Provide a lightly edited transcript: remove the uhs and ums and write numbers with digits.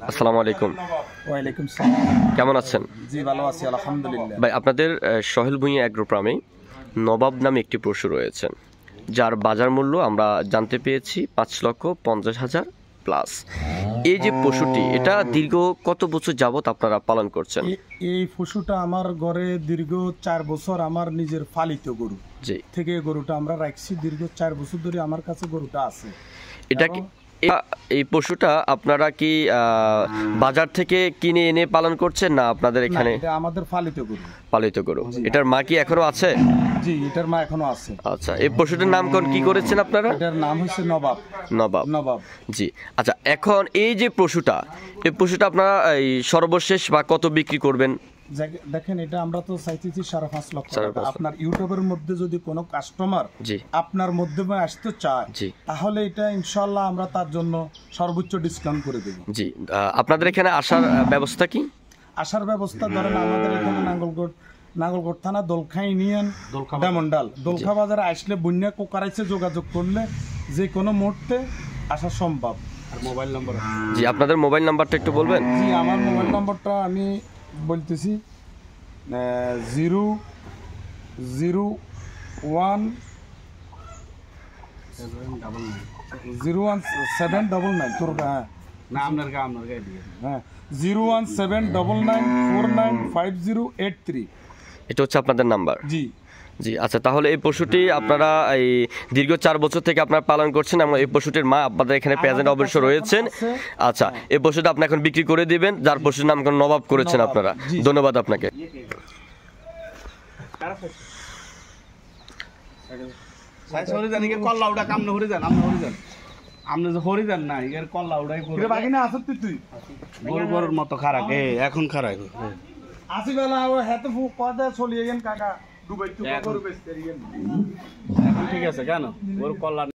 আসসালামু আলাইকুম। ওয়ালাইকুম সালাম। কেমন আছেন? জি ভালো আছি আলহামদুলিল্লাহ। ভাই, আপনাদের সোহেল ভূঁইয়া অ্যাগ্রো ফার্মে নবাব নামে একটি পশু রয়েছে, যার বাজার মূল্য আমরা জানতে পেয়েছি 5,50,000 প্লাস। এই যে পশুটি, এটা দীর্ঘ কত বছর যাবত আপনারা পালন করছেন? এই পশুটা আমার ঘরে দীর্ঘ 4 বছর, আমার নিজের পালিত গরু থেকে গরুটা আমরা রাখছি। দীর্ঘ 4 বছর ধরে আমার কাছে গরুটা আছে। এটা কি এই পশুটা আপনারা কি বাজার থেকে কিনে এনে পালন করছেন, না আপনাদের এখানে? এটা আমাদের পালিত গরু। এটার মা কি এখনো আছে? জি, এটার মা এখনো আছে। আচ্ছা, এই পশুটার নামকরণ কি করেছেন আপনারা? এটার নাম হচ্ছে নবাব। জি, আচ্ছা, এখন এই যে পশুটা, এই পশুটা আপনারা এই সর্বশেষ বা কত বিক্রি করবেন? দেখেন, এটা আমরা তো চাইতেছি 5.5 লক্ষ টাকা। আপনার ইউটিউবের মধ্যে যদি কোনো কাস্টমার আপনার মাধ্যমে আসতে চায়, তাহলে এটা ইনশাআল্লাহ আমরা তার জন্য সর্বোচ্চ ডিসকাউন্ট করে দেব। জি, আপনাদের এখানে আসার ব্যবস্থা কি? আসার ব্যবস্থা ধরেন আমাদের এখানে নাঙ্গলকোট থানা দোলখা ইউনিয়ন ডামন্ডাল দোলখা বাজারে আসলে বন্যা কোকারাইছে যোগাযোগ করলে যে কোনো মুহূর্তে আসা সম্ভব। আর মোবাইল নাম্বার? জি, আপনাদের মোবাইল নাম্বারটা একটু বলবেন? জি, আমার মোবাইল নাম্বারটা আমি বলতেছি 01799 তোর। হ্যাঁ, 01799495083। এটা হচ্ছে আপনাদের নাম্বার? জি জি, আচ্ছা, তাহলে এই পশুটি আপনারা এই দীর্ঘ 4 বছর থেকে আপনারা পালন করছেন এবং এই পশুটির মা আপনাদের এখানে প্রেজেন্ট অবশ্য রয়েছেন। আচ্ছা, এই পশুটা আপনি এখন বিক্রি করে দিবেন, যার পশুর নাম নবাব করেছেন আপনারা। ধন্যবাদ আপনাকে। মতো খারাপ এখন খারাপ আসি বেলা হেতে ফুক কদে চলিয়ে গেন কাকা দুবাই তো গরু বেচতে গেন। এখন ঠিক আছে কেন ওর কল্যাণ